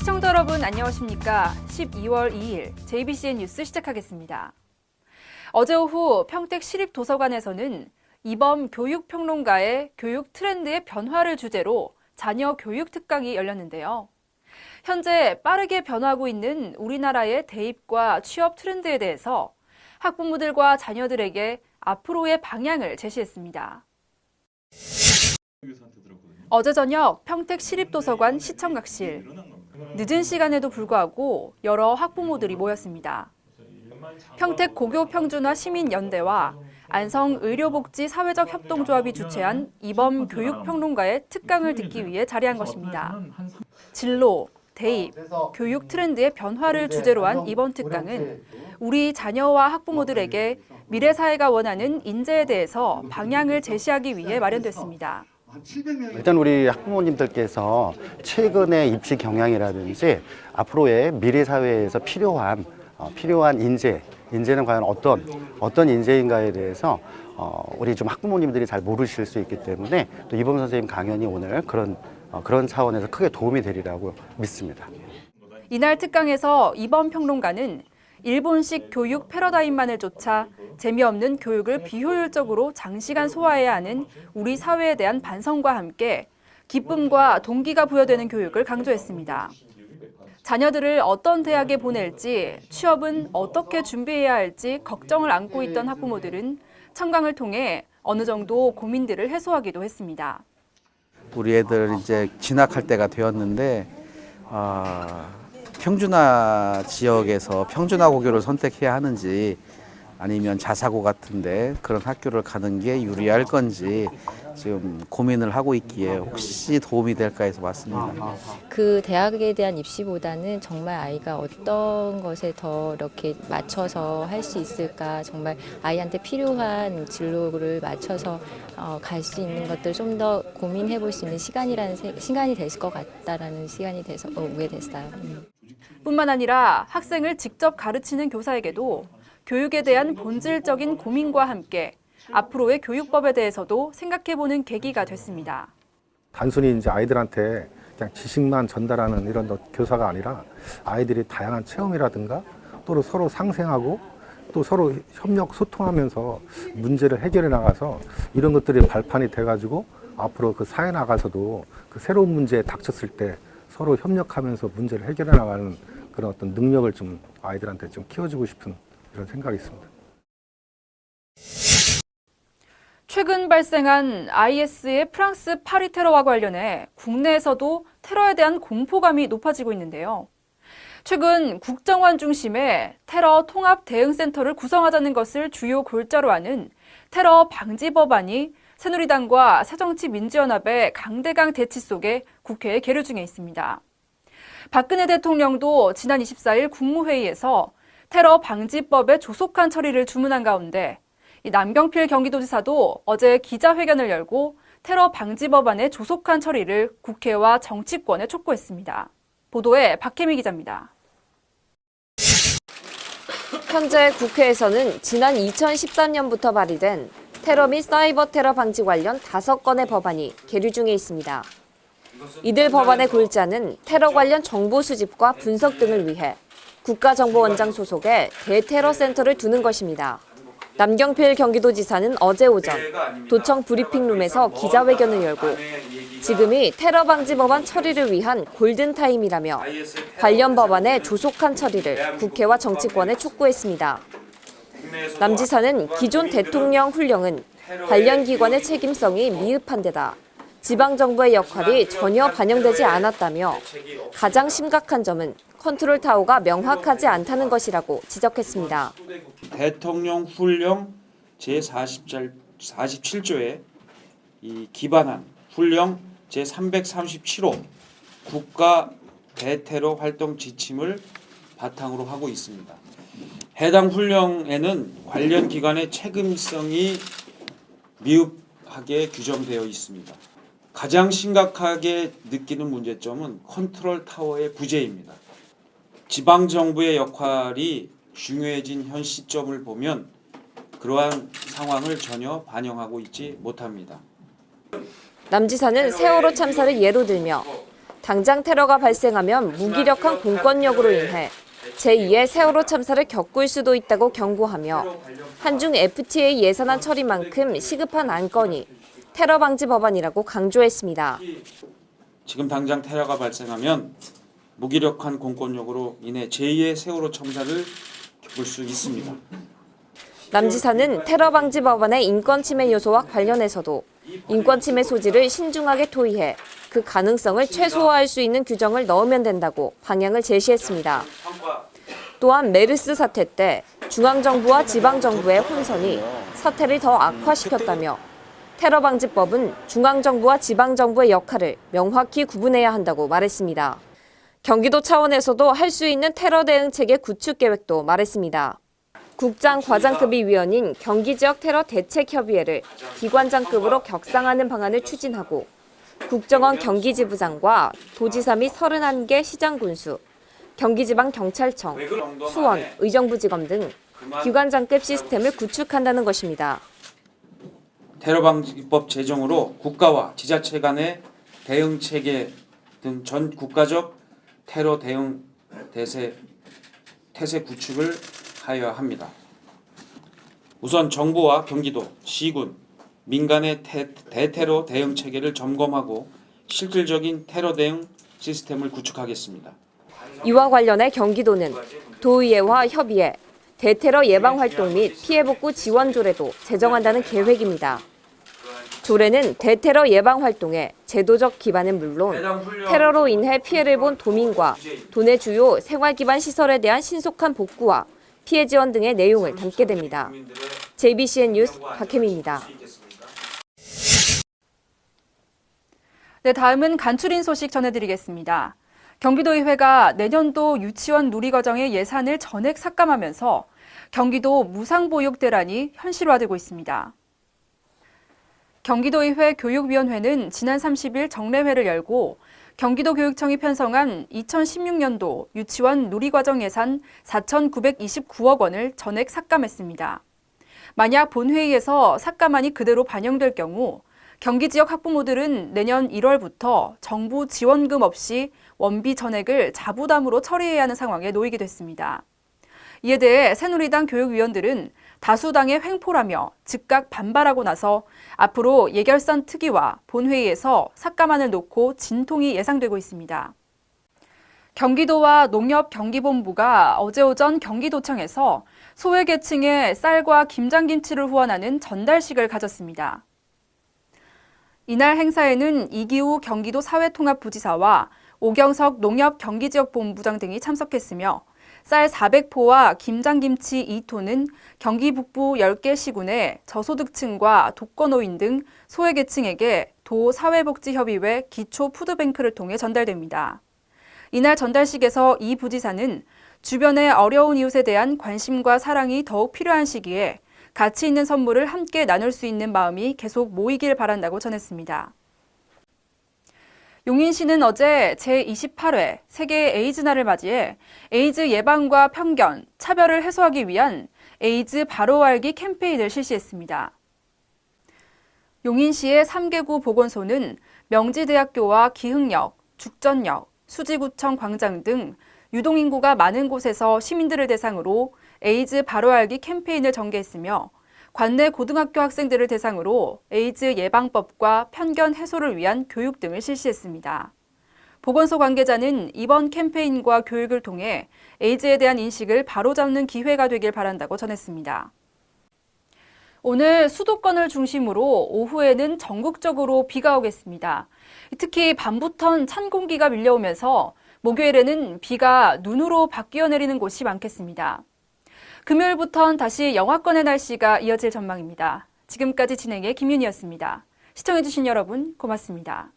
시청자 여러분 안녕하십니까? 12월 2일 JBCN 뉴스 시작하겠습니다. 어제 오후 평택 시립도서관에서는 이범 교육평론가의 교육 트렌드의 변화를 주제로 자녀 교육 특강이 열렸는데요. 현재 빠르게 변화하고 있는 우리나라의 대입과 취업 트렌드에 대해서 학부모들과 자녀들에게 앞으로의 방향을 제시했습니다. 어제 저녁 평택 시립도서관 시청각실. 늦은 시간에도 불구하고 여러 학부모들이 모였습니다. 평택 고교평준화 시민연대와 안성의료복지사회적협동조합이 주최한 이범 교육평론가의 특강을 듣기 위해 자리한 것입니다. 진로, 대입, 교육 트렌드의 변화를 주제로 한 이번 특강은 우리 자녀와 학부모들에게 미래 사회가 원하는 인재에 대해서 방향을 제시하기 위해 마련됐습니다. 일단 우리 학부모님들께서 최근의 입시 경향이라든지 앞으로의 미래 사회에서 필요한 인재는 과연 어떤 인재인가에 대해서 우리 좀 학부모님들이 잘 모르실 수 있기 때문에 또 이범 선생님 강연이 오늘 그런 차원에서 크게 도움이 되리라고 믿습니다. 이날 특강에서 이범 평론가는 일본식 교육 패러다임만을 쫓아 재미없는 교육을 비효율적으로 장시간 소화해야 하는 우리 사회에 대한 반성과 함께 기쁨과 동기가 부여되는 교육을 강조했습니다. 자녀들을 어떤 대학에 보낼지, 취업은 어떻게 준비해야 할지 걱정을 안고 있던 학부모들은 청강을 통해 어느 정도 고민들을 해소하기도 했습니다. 우리 애들 이제 진학할 때가 되었는데 평준화 지역에서 평준화 고교를 선택해야 하는지 아니면 자사고 같은데 그런 학교를 가는 게 유리할 건지 지금 고민을 하고 있기에 혹시 도움이 될까 해서 왔습니다. 그 대학에 대한 입시보다는 정말 아이가 어떤 것에 더 이렇게 맞춰서 할 수 있을까, 정말 아이한테 필요한 진로를 맞춰서 갈 수 있는 것들 좀 더 고민해 볼 수 있는 시간이 될 것 같다라는 시간이 돼서 오게 됐어요. 뿐만 아니라 학생을 직접 가르치는 교사에게도 교육에 대한 본질적인 고민과 함께 앞으로의 교육법에 대해서도 생각해보는 계기가 됐습니다. 단순히 이제 아이들한테 그냥 지식만 전달하는 이런 교사가 아니라 아이들이 다양한 체험이라든가 또 서로 상생하고 또 서로 협력 소통하면서 문제를 해결해 나가서 이런 것들이 발판이 돼가지고 앞으로 그 사회 나가서도 그 새로운 문제에 닥쳤을 때 서로 협력하면서 문제를 해결해 나가는 그런 어떤 능력을 좀 아이들한테 좀 키워주고 싶은 이런 생각이 있습니다. 최근 발생한 IS의 프랑스 파리 테러와 관련해 국내에서도 테러에 대한 공포감이 높아지고 있는데요. 최근 국정원 중심의 테러 통합 대응센터를 구성하자는 것을 주요 골자로 하는 테러 방지 법안이 새누리당과 새정치민주연합의 강대강 대치 속에 국회에 계류 중에 있습니다. 박근혜 대통령도 지난 24일 국무회의에서 테러 방지법의 조속한 처리를 주문한 가운데 남경필 경기도지사도 어제 기자회견을 열고 테러 방지 법안의 조속한 처리를 국회와 정치권에 촉구했습니다. 보도에 박혜미 기자입니다. 현재 국회에서는 지난 2013년부터 발의된 테러 및 사이버 테러 방지 관련 5건의 법안이 계류 중에 있습니다. 이들 법안의 골자는 테러 관련 정보 수집과 분석 등을 위해 국가정보원장 소속의 대테러센터를 두는 것입니다. 남경필 경기도지사는 어제 오전 도청 브리핑룸에서 기자회견을 열고 지금이 테러 방지 법안 처리를 위한 골든타임이라며 관련 법안의 조속한 처리를 국회와 정치권에 촉구했습니다. 남 지사는 기존 대통령 훈령은 관련 기관의 책임성이 미흡한 데다 지방정부의 역할이 전혀 반영되지 않았다며 가장 심각한 점은 컨트롤 타워가 명확하지 않다는 것이라고 지적했습니다. 대통령 훈령 제47조에 기반한 훈령 제337호 국가 대테러 활동 지침을 바탕으로 하고 있습니다. 해당 훈령에는 관련 기관의 책임성이 미흡하게 규정되어 있습니다. 가장 심각하게 느끼는 문제점은 컨트롤 타워의 부재입니다. 지방정부의 역할이 중요해진 현 시점을 보면 그러한 상황을 전혀 반영하고 있지 못합니다. 남 지사는 세월호 참사를 예로 들며 당장 테러가 발생하면 무기력한 공권력으로 인해 제2의 세월호 참사를 겪을 수도 있다고 경고하며 한중 FTA 예산안 처리만큼 시급한 안건이 테러 방지 법안이라고 강조했습니다. 지금 당장 테러가 발생하면 무기력한 공권력으로 인해 제2의 세월호 참사를 겪을 수 있습니다. 남 지사는 테러 방지 법안의 인권 침해 요소와 관련해서도 인권 침해 소지를 신중하게 토의해 그 가능성을 최소화할 수 있는 규정을 넣으면 된다고 방향을 제시했습니다. 또한 메르스 사태 때 중앙정부와 지방정부의 혼선이 사태를 더 악화시켰다며 테러 방지법은 중앙정부와 지방정부의 역할을 명확히 구분해야 한다고 말했습니다. 경기도 차원에서도 할 수 있는 테러 대응 체계 구축 계획도 말했습니다. 국장 과장급이 위원인 경기지역 테러 대책협의회를 기관장급으로 격상하는 방안을 추진하고 국정원 경기지부장과 도지사 및 31개 시장군수, 경기지방경찰청, 수원, 의정부지검 등 기관장급 시스템을 구축한다는 것입니다. 테러 방지법 제정으로 국가와 지자체 간의 대응 체계 등 전 국가적 테러 대응 태세 구축을 하여야 합니다. 우선 정부와 경기도, 시군, 민간의 대테러 대응 체계를 점검하고 실질적인 테러 대응 시스템을 구축하겠습니다. 이와 관련해 경기도는 도의회와 협의회, 대테러 예방 활동 및 피해 복구 지원 조례도 제정한다는 계획입니다. 조례는 대테러 예방 활동의 제도적 기반은 물론 테러로 인해 피해를 본 도민과 도내 주요 생활기반 시설에 대한 신속한 복구와 피해 지원 등의 내용을 담게 됩니다. JBCN 뉴스 박혜미입니다. 네, 다음은 간추린 소식 전해드리겠습니다. 경기도의회가 내년도 유치원 누리과정의 예산을 전액 삭감하면서 경기도 무상보육 대란이 현실화되고 있습니다. 경기도의회 교육위원회는 지난 30일 정례회를 열고 경기도교육청이 편성한 2016년도 유치원 누리과정 예산 4,929억 원을 전액 삭감했습니다. 만약 본회의에서 삭감안이 그대로 반영될 경우 경기 지역 학부모들은 내년 1월부터 정부 지원금 없이 원비 전액을 자부담으로 처리해야 하는 상황에 놓이게 됐습니다. 이에 대해 새누리당 교육위원들은 다수당의 횡포라며 즉각 반발하고 나서 앞으로 예결산 특위와 본회의에서 삭감안을 놓고 진통이 예상되고 있습니다. 경기도와 농협경기본부가 어제 오전 경기도청에서 소외계층에 쌀과 김장김치를 후원하는 전달식을 가졌습니다. 이날 행사에는 이기우 경기도 사회통합부지사와 오경석 농협경기지역본부장 등이 참석했으며 쌀 400포와 김장김치 2톤은 경기 북부 10개 시군의 저소득층과 독거노인 등 소외계층에게 도 사회복지협의회 기초푸드뱅크를 통해 전달됩니다. 이날 전달식에서 이 부지사는 주변의 어려운 이웃에 대한 관심과 사랑이 더욱 필요한 시기에 가치 있는 선물을 함께 나눌 수 있는 마음이 계속 모이길 바란다고 전했습니다. 용인시는 어제 제28회 세계 에이즈 날을 맞이해 에이즈 예방과 편견, 차별을 해소하기 위한 에이즈 바로 알기 캠페인을 실시했습니다. 용인시의 3개구 보건소는 명지대학교와 기흥역, 죽전역, 수지구청 광장 등 유동인구가 많은 곳에서 시민들을 대상으로 에이즈 바로 알기 캠페인을 전개했으며 관내 고등학교 학생들을 대상으로 에이즈 예방법과 편견 해소를 위한 교육 등을 실시했습니다. 보건소 관계자는 이번 캠페인과 교육을 통해 에이즈에 대한 인식을 바로잡는 기회가 되길 바란다고 전했습니다. 오늘 수도권을 중심으로 오후에는 전국적으로 비가 오겠습니다. 특히 밤부턴 찬 공기가 밀려오면서 목요일에는 비가 눈으로 바뀌어 내리는 곳이 많겠습니다. 금요일부터는 다시 영하권의 날씨가 이어질 전망입니다. 지금까지 진행의 김윤희였습니다. 시청해주신 여러분 고맙습니다.